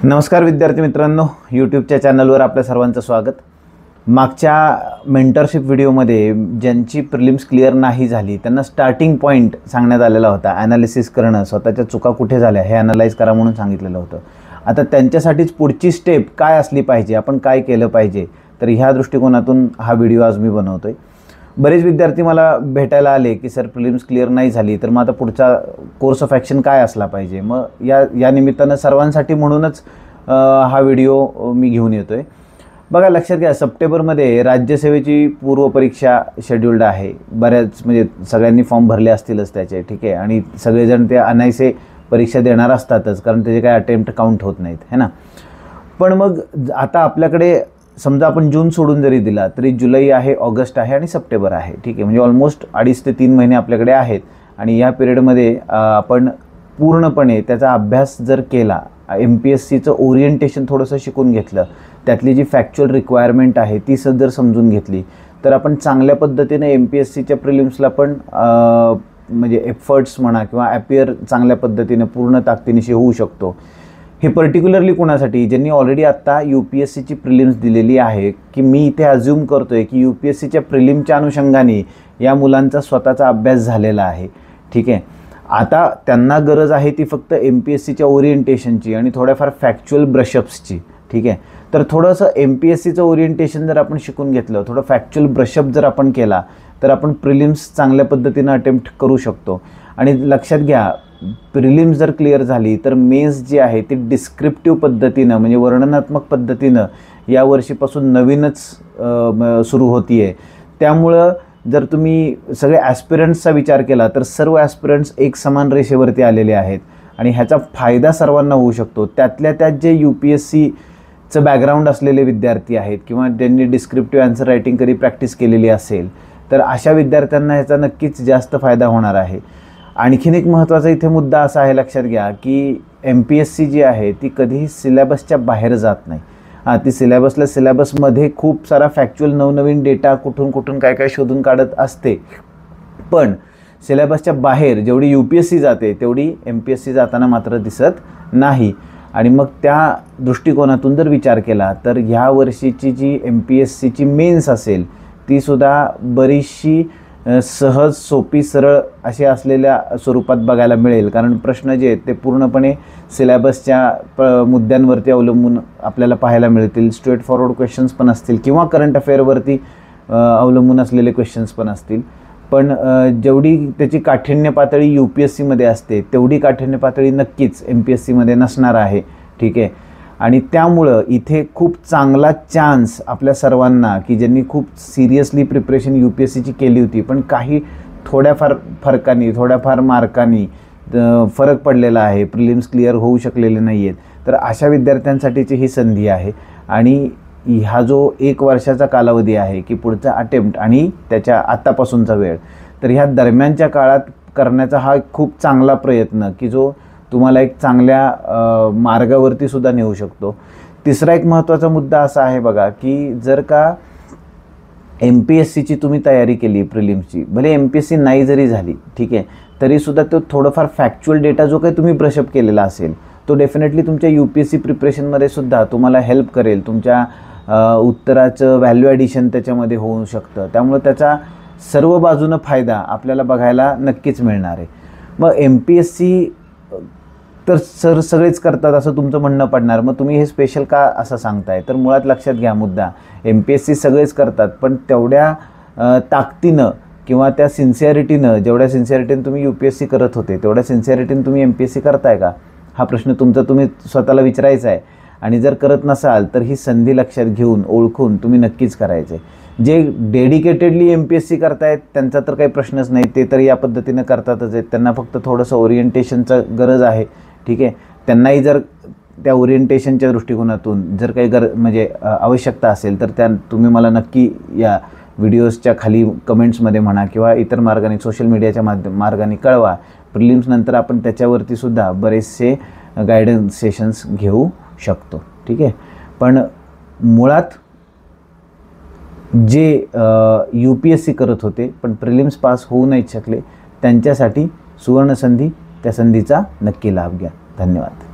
नमस्कार विद्यार्थी मित्रांनो, यूट्यूबच्या चॅनलवर आपल्या सर्वांचं स्वागत। मागच्या मेंटरशिप व्हिडिओमध्ये ज्यांची प्रिलिम्स क्लिअर नाही झाली त्यांना स्टार्टिंग पॉईंट सांगण्यात आलेला होता। ॲनालिसिस करणं, स्वतःच्या चुका कुठे झाल्या हे ॲनालाइज करा म्हणून सांगितलेलं होतं। आता त्यांच्यासाठीच पुढची स्टेप काय असली पाहिजे, आपण काय केलं पाहिजे, तर ह्या दृष्टिकोनातून हा व्हिडिओ आज मी बनवतोय। बरेच विद्यार्थी मला भेटायला आले की सर प्रिलिम्स क्लिअर नाही झाली तर मग आता पुढचा कोर्स ऑफ ॲक्शन काय असला पाहिजे। मग या निमित्तानं सर्वांसाठी म्हणूनच हा व्हिडिओ मी घेऊन येतोय। बघा, लक्षात घ्या, सप्टेंबरमध्ये राज्यसेवेची पूर्वपरीक्षा शेड्यूल्ड आहे। बऱ्याच म्हणजे सगळ्यांनी फॉर्म भरले असतीलच त्याचे, ठीक आहे, आणि सगळेजण ते अनायसे परीक्षा देणार असतातच, कारण त्याचे काही अटेम्प्ट काउंट होत नाहीत, है ना। पण मग आता आपल्याकडे समजा आपण जून सोडून जरी दिला तरी जुलै आहे, ऑगस्ट आहे आणि सप्टेंबर आहे, ठीक आहे। म्हणजे ऑलमोस्ट 2.5 ते 3 महिने आपल्याकडे आहेत आणि या पिरियडमध्ये आपण पूर्णपणे त्याचा अभ्यास जर केला, MPSCचं ओरिएंटेशन थोडंसं शिकून घेतलं, त्यातली जी फॅक्च्युअल रिक्वायरमेंट आहे ती जर समजून घेतली तर आपण चांगल्या पद्धतीने MPSCच्या प्रिलिम्सला पण म्हणजे एफर्ट्स म्हणा किंवा ॲपियर चांगल्या पद्धतीने पूर्ण ताकदीनिशी होऊ शकतो। हे पर्टिक्युलरली कोणासाठी, ज्यांनी ऑलरेडी आत्ता UPSCची प्रिलिम्स दिलेली आहे, की मी इथे अज्यूम करतो आहे की UPSCच्या प्रिलिमच्या अनुषंगाने या मुलांचा स्वतःचा अभ्यास झालेला आहे, ठीक आहे। आता त्यांना गरज आहे ती फक्त MPSCच्या ओरिएंटेशनची आणि थोड्याफार फॅक्च्युअल ब्रशअप्सची, ठीक आहे। तर थोडंसं MPSCचं ओरिएंटेशन जर आपण शिकून घेतलं, थोडं फॅक्च्युअल ब्रशअप जर आपण केला तर आपण प्रिलिम्स चांगल्या पद्धतीनं अटेम्प्ट करू शकतो। आणि लक्षात घ्या, प्रिलिम्स जर क्लिअर झाली तर मेन्स जी आहे ती डिस्क्रिप्टिव्ह पद्धतीनं म्हणजे वर्णनात्मक पद्धतीनं या वर्षीपासून नवीनच सुरू होती आहे। त्यामुळं जर तुम्ही सगळे ॲस्पिरंट्सचा विचार केला तर सर्व ॲस्पिरंट्स एक समान रेषेवरती आलेले आहेत आणि ह्याचा फायदा सर्वांना होऊ शकतो। त्यातल्या त्यात जे UPSCचं बॅकग्राऊंड असलेले विद्यार्थी आहेत किंवा ज्यांनी डिस्क्रिप्टिव्ह आन्सर रायटिंग कधी प्रॅक्टिस केलेली असेल तर अशा विद्यार्थ्यांना ह्याचा नक्कीच जास्त फायदा होणार आहे। आणखीन एक महत्त्वाचा इथे मुद्दा असा आहे, लक्षात घ्या, की MPSC जी आहे ती कधीही सिलेबसच्या बाहेर जात नाही। ती सिलेबसमध्ये खूप सारा फॅक्च्युअल नवनवीन डेटा कुठून काय काय शोधून काढत असते, पण सिलेबसच्या बाहेर जेवढी UPSC जाते तेवढी MPSC जाताना मात्र दिसत नाही। आणि मग त्या दृष्टिकोनातून जर विचार केला तर ह्या वर्षीची जी MPSCची मेन्स असेल ती सुद्धा बरीचशी सहज, सोपी, सरळ असे असलेल्या स्वरूपात बघायला मिळेल, कारण प्रश्न जे आहेत ते पूर्णपणे सिलेबसच्या मुद्द्यांवरती अवलंबून आपल्याला पाहायला मिळतील। स्ट्रेट फॉरवर्ड क्वेश्चन्स पण असतील किंवा करंट अफेअरवरती अवलंबून असलेले क्वेश्चन्स पण असतील, पण जेवढी त्याची काठिण्य पातळी UPSCमध्ये असते तेवढी काठिण्य पातळी नक्कीच MPSCमध्ये नसणार आहे, ठीक आहे। आणि त्यामुळं इथे खूप चांगला चान्स आपल्या सर्वांना, की ज्यांनी खूप सिरियसली प्रिपरेशन UPSCची केली होती पण काही थोड्याफार फरकाने, थोड्याफार मार्कांनी फरक पडलेला आहे, प्रिलिम्स क्लिअर होऊ शकलेले नाही आहेत, तर अशा विद्यार्थ्यांसाठीची ही संधी आहे। आणि हा जो 1 वर्षाचा कालावधी आहे की पुढचा अटेम्प्ट आणि त्याच्या आत्तापासूनचा वेळ, तर ह्या दरम्यानच्या काळात करण्याचा हा खूप चांगला प्रयत्न की जो तुम्हाला एक चांगल्या मार्गावरती सुद्धा नेऊ शकतो। तिसरा एक महत्त्वाचा मुद्दा असा आहे बघा, की जर का MPSCची तुम्ही तयारी केली प्रिलिम्सची, भले MPSC नाही जरी झाली, ठीक आहे, तरीसुद्धा तो थोडंफार फॅक्च्युअल डेटा जो काही तुम्ही ब्रशअप केलेला असेल तो डेफिनेटली तुमच्या UPSC प्रिपरेशनमध्ये सुद्धा तुम्हाला हेल्प करेल। तुमच्या उत्तराचं व्हॅल्यू ॲडिशन त्याच्यामध्ये होऊ शकतं, त्यामुळे त्याचा सर्व बाजूनं फायदा आपल्याला बघायला नक्कीच मिळणार आहे। मग MPSC तर सगळेच करतात असं तुमचं म्हणणं पडणार, मग तुम्ही हे स्पेशल का असं सांगताय, तर मुळात लक्षात घ्या मुद्दा, MPSC सगळेच करतात पण तेवढ्या ताकदीनं किंवा त्या सिन्सिअरिटीनं, जेवढ्या सिन्सिअरिटीनं तुम्ही UPSC करत होते तेवढ्या सिन्सिअरिटीनं तुम्ही MPSC करताय का, हा प्रश्न तुम्ही स्वतःला विचारायचा आहे। आणि जर करत नसाल तर ही संधी लक्षात घेऊन, ओळखून तुम्ही नक्कीच करायचं आहे। जे डेडिकेटेडली MPSC करतायत त्यांचा तर काही प्रश्नच नाही, ते तर या पद्धतीनं करतातच आहेत, त्यांना फक्त थोडंसं ओरिएंटेशनचं गरज आहे, ठीक आहे। त्यांनाही जर त्या ओरिएंटेशनच्या दृष्टिकोनातून जर काही म्हणजे आवश्यकता असेल तर तुम्ही मला नक्की या व्हिडिओजच्या खाली कमेंट्समध्ये म्हणा किंवा इतर मार्गाने, सोशल मीडियाच्या मार्गाने कळवा। प्रिलिम्स नंतर आपण त्याच्यावरती सुद्धा बरेचसे गायडन्स सेशन्स घेऊ शकतो, ठीक आहे। पण मुळात जे UPSC करत होते पण प्रिलिम्स पास होऊ नाही शकले त्यांच्यासाठी सुवर्णसंधी, त्या संधीचा नक्की लाभ घ्या। धन्यवाद।